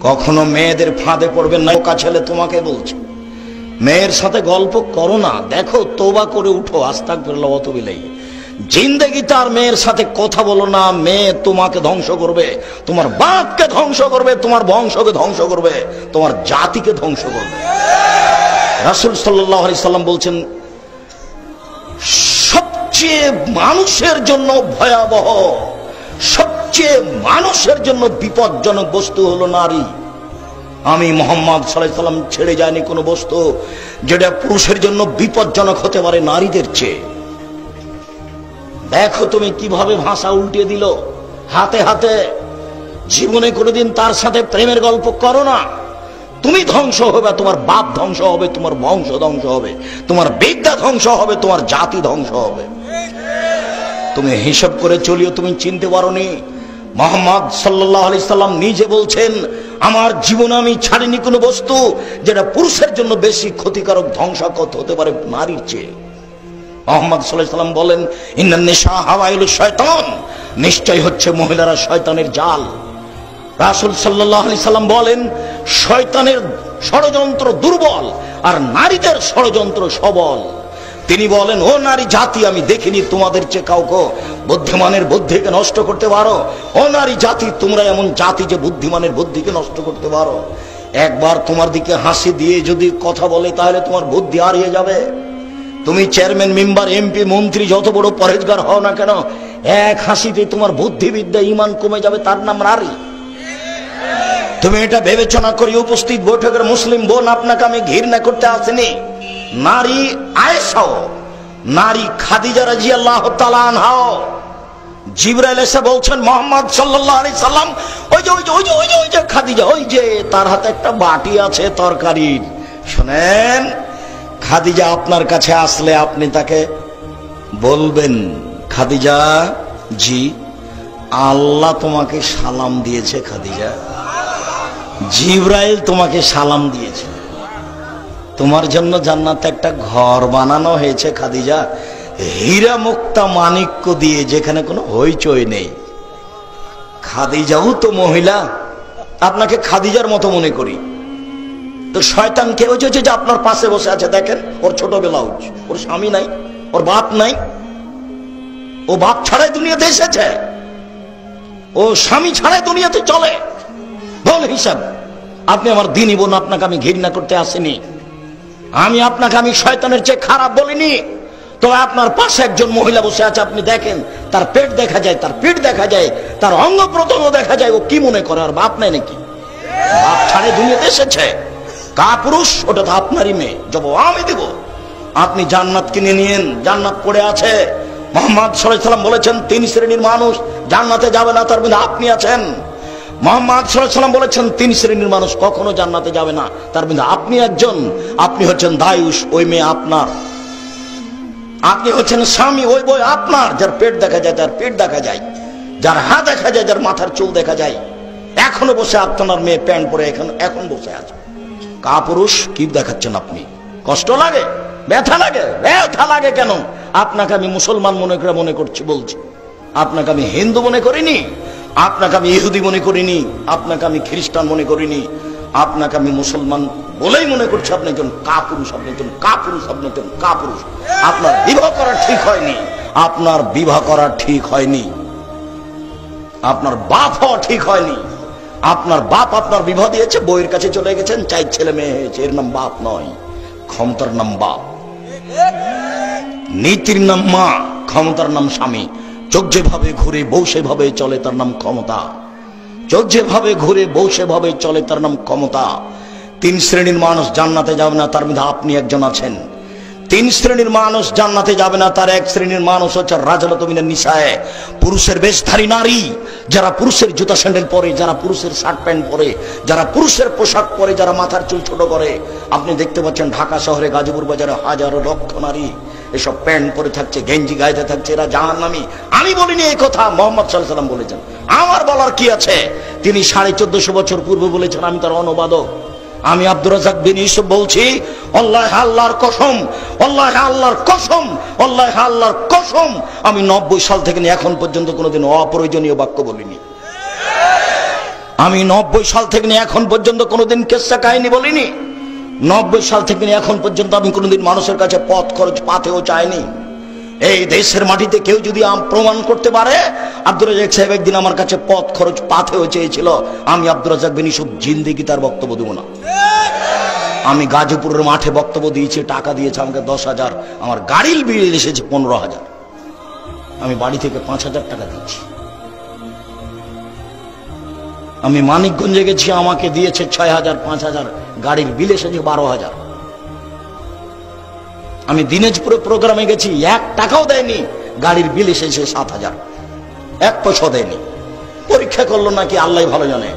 কখনো মেয়েদের ফাঁদে পড়বেন না। বোকা ছেলে তোমাকে বলছে, মেয়ের সাথে গল্প করো না। দেখো, তওবা করে উঠো, আস্তাগফিরুল্লাহ ওয়া আতুবু ইলাইহি। জিন্দেগিতে আর মেয়ের সাথে কথা বলো না। মেয়ে তোমাকে ধ্বংস করবে, তোমার বাপকে ধ্বংস করবে, তোমার বংশকে ধ্বংস করবে, তোমার জাতিকে ধ্বংস করবে। রাসূল সাল্লাল্লাহু আলাইহি সাল্লাম বলছেন, সবচেয়ে মানুষের জন্য ভয়াবহ, সবচেয়ে মানুষের জন্য বিপজ্জনক বস্তু হলো নারী। আমি মুহাম্মদ সাল্লাল্লাহু আলাইহি সাল্লাম ছেড়ে যায়নি কোনো বস্তু যেটা পুরুষের জন্য বিপজ্জনক হতে পারে নারীদের চেয়ে। দেখো তুমি কিভাবে ভাষা উল্টে দিল হাতে হাতে। জীবনে কোনোদিন তার সাথে প্রেমের গল্প করো না। তুমি ধ্বংস হবে, তোমার বাপ ধ্বংস হবে, তোমার বংশ ধ্বংস হবে, তোমার বিদ্যা ধ্বংস হবে, তোমার জাতি ধ্বংস হবে। তুমি হিসাব করে চলিও, তুমি চিনতে পারোনি। মুহাম্মদ সাল্লাল্লাহু আলাইহি সাল্লাম নিজে বলছেন, আমার জীবনে আমি ছাড়িনি কোনো বস্তু যেটা পুরুষের জন্য বেশি ক্ষতিকারক, ধ্বংসাত্মক হতে পারে নারীর চেয়ে। মুহাম্মদ সাল্লাল্লাহু আলাইহি সাল্লাম বলেন, ইন্নান নিসা হাওয়াইলুশ শয়তান, নিশ্চয় হচ্ছে মহিলারা শয়তানের জাল। রাসূল সাল্লাল্লাহু আলাইহি সাল্লাম বলেন, শয়তানের ষড়যন্ত্র দুর্বল আর নারীদের ষড়যন্ত্র সবল। তিনি বলেন, ও নারী জাতি, আমি দেখিনি তোমাদের চেয়ে কাউকে বুদ্ধিমানের বুদ্ধিকে নষ্ট করতে পারো। ও নারী জাতি, তোমরা এমন জাতি যে বুদ্ধিমানের বুদ্ধিকে নষ্ট করতে পারো। একবার তোমার দিকে হাসি দিয়ে যদি কথা বলে তাহলে তোমার বুদ্ধি হারিয়ে যাবে। তুমি চেয়ারম্যান, মেম্বার, এমপি, মন্ত্রী, যত বড় পরেজগার হও না কেন, এক হাসিতে তোমার বুদ্ধিবিদ্যা, ঈমান কমে যাবে। তার নাম নারী। তুমি এটা বিবেচনা করি উপস্থিত বৈঠকের মুসলিম বোন, আপনাকে আমি ঘৃণা করতে আসিনি। নারী আয়েশা, নারী খাদিজা রাদিয়াল্লাহু তাআলা আনহা, জিবরাইল এসে বলছেন, মুহাম্মদ সাল্লাল্লাহু আলাইহি সাল্লাম, ওই যে খাদিজা, ওই যে তার হাতে একটা বাটি আছে তরকারির। শুনেন, খাদিজা আপনার কাছে আসলে আপনি তাকে বলবেন, খাদিজা জি, আল্লাহ তোমাকে সালাম দিয়েছে। খাদিজা, জিবরাইল তোমাকে সালাম দিয়েছে। তোমার জন্য জান্নাতে একটা ঘর বানানো হয়েছে খাদিজা, হীরা মুক্তা মাণিক্য দিয়ে, যেখানে কোনো হইচই নেই। খাদিজাও তো মহিলা, আপনাকে খাদিজার মতো মনে করি। তো শয়তানকে, ওই যে আপনার পাশে বসে আছে দেখেন, ওর ছোট ব্লাউজ, ওর স্বামী নাই, ওর বাপ নাই, ও বাপ ছাড়াই দুনিয়াতে এসেছে, ও স্বামী ছাড়াই দুনিয়াতে চলে। বল হিসাব। আপনি আমার দিনী বোন, আপনাকে আমি ঘৃণা করতে আসিনি। আমি আপনাকে আমি শয়তানের চেয়ে খারাপ বলিনি। তো আপনার পাশে একজন মহিলা বসে আছে, আপনি দেখেন, তার পেট দেখা যায়, তার পিঠ দেখা যায়, তার অঙ্গ প্রত্যঙ্গ দেখা যায়। ও কি মনে করে আর বাপ নাই নাকি? বাপ ছাড়াই দুনিয়াতে এসেছে। কাপুরুষ, ওটা তো আপনারই মেয়ে, জবাব আমি দেব। আপনি জান্নাত কিনে নিয়েন, জান্নাত পড়ে আছে। মুহাম্মদ সাল্লাল্লাহু আলাইহি সাল্লাম বলেছেন, তিন শ্রেণীর মানুষ জান্নাতে যাবে না, তার মধ্যে আপনি আছেন। মুহাম্মদ সাল্লাল্লাহু আলাইহি সাল্লাম বলেছেন, তিন শ্রেণীর মানুষ কখনো জান্নাতে যাবে না, তার মধ্যে আপনি একজন। আপনি হচ্ছেন দায়ুস, ওই মেয়ে আপনার। আপনি হচ্ছেন স্বামী, ওই বই আপনার। যার পেট দেখা যায়, যার পেট দেখা যায়, যার হাত দেখা যায়, যার মাথার চুল দেখা যায়, এখনো বসে আপনার মেয়ে প্যান্ট পরে এখন বসে আছে। কাপুরুষ, কি দেখাচ্ছেন আপনি? কষ্ট লাগে, ব্যথা লাগে? ব্যথা লাগে কেন? আপনাকে আমি মুসলমান মনে করছি, বলছি। আপনাকে আমি হিন্দু মনে করিনি, আপনাকে আমি ইহুদি মনে করিনি, আপনাকে আমি খ্রিস্টান মনে করিনি। আপনাকে আমি মুসলমান বলেই মনে করছি। আপনি একজন কাপুরুষ, আপনি একজন কাপুরুষ, আপনি একজন কাপুরুষ। আপনার বিবাহ করা ঠিক হয়নি, আপনার বিবাহ করা ঠিক হয়নি, আপনার বাপ হওয়া ঠিক হয়নি। আপনার বাপ আপনার বিবাহ দিয়েছে, বইয়ের কাছে চলে গেছেন, 4 ছেলে মেয়ে হয়েছে। এর নাম বাপ নয়, ক্ষমতার নাম বাপ। নীতির নাম মা, ক্ষমতার নাম স্বামী। চোখ যেভাবে ঘুরে বউ সেভাবে চলে, তার নাম ক্ষমতা। চোখ যেভাবে ঘুরে বউ সেভাবে চলে, তার নাম ক্ষমতা। 3 শ্রেণীর মানুষ জান্নাতে যাবে না, তার মধ্যে আপনি একজন আছেন। 3 শ্রেণীর মানুষ জান্নাতে যাবে না, তার 1 শ্রেণীর মানুষ হচ্ছে রাজলাতু মিনান নিসায়ে, পুরুষের বেশধারী নারী, যারা পুরুষের জুতা স্যান্ডেল পরে, যারা পুরুষের শার্ট প্যান্ট পরে, যারা পুরুষের পোশাক পরে, যারা মাথার চুল ছোট করে। আপনি দেখতে পাচ্ছেন ঢাকা শহরে, গাজীপুর বাজারে হাজারো লক্ষ নারী এসব প্যান্ট পরে থাকছে, গেঞ্জি গাইতে থাকছে, এরা জাহান্নামী। আমি বলিনি এই কথা, মুহাম্মদ সাল্লাল্লাহু আলাইহি সাল্লাম বলেছেন। আমার বলার কি আছে? তিনি 1450 বছর পূর্বে বলেছেন, আমি তার অনুবাদক। আমি আব্দুর রাজ্জাক বিন ইউসুফ বলছি, আল্লাহ আল্লাহর কসম, আল্লাহ আল্লাহর কসম, আল্লাহ আল্লাহর কসম, আমি 90 সাল থেকে এখন পর্যন্ত কোনোদিন অপ্রয়োজনীয় বাক্য বলিনি। আমি 90 সাল থেকে নিয়ে এখন পর্যন্ত কোনোদিন কেসা কাহিনী বলিনি। 90 সাল থেকে নিয়ে এখন পর্যন্ত আমি কোনোদিন মানুষের কাছে পথ খরচ পাতেও চাইনি। এই দেশের মাটিতে কেউ যদি প্রমাণ করতে পারে আব্দুর রাজ্জাক সাহেব একদিন আমার কাছে পথ খরচ পাতেও চেয়েছিল, আমি আব্দুর রাজ্জাক বিন ইউসুফ জিন্দেগি তার বক্তব্য দেব না। আমি গাজীপুরের মাঠে বক্তব্য দিয়েছি, টাকা দিয়েছে আমাকে 10,000, আমার গাড়ির বিল এসেছে 15,000, আমি বাড়ি থেকে 5,000 টাকা দিয়েছি। আমি মানিকগঞ্জে গেছি, আমাকে দিয়েছে 6,000 5,000, গাড়ির বিল এসেছে 12,000। আমি দিনাজপুরে প্রোগ্রামে গেছি, 1 টাকাও দেয়নি, গাড়ির বিল এসেছে 7,000, 1 পয়সা দেয়নি। পরীক্ষা করলো নাকি আল্লাহ ভালো জানে।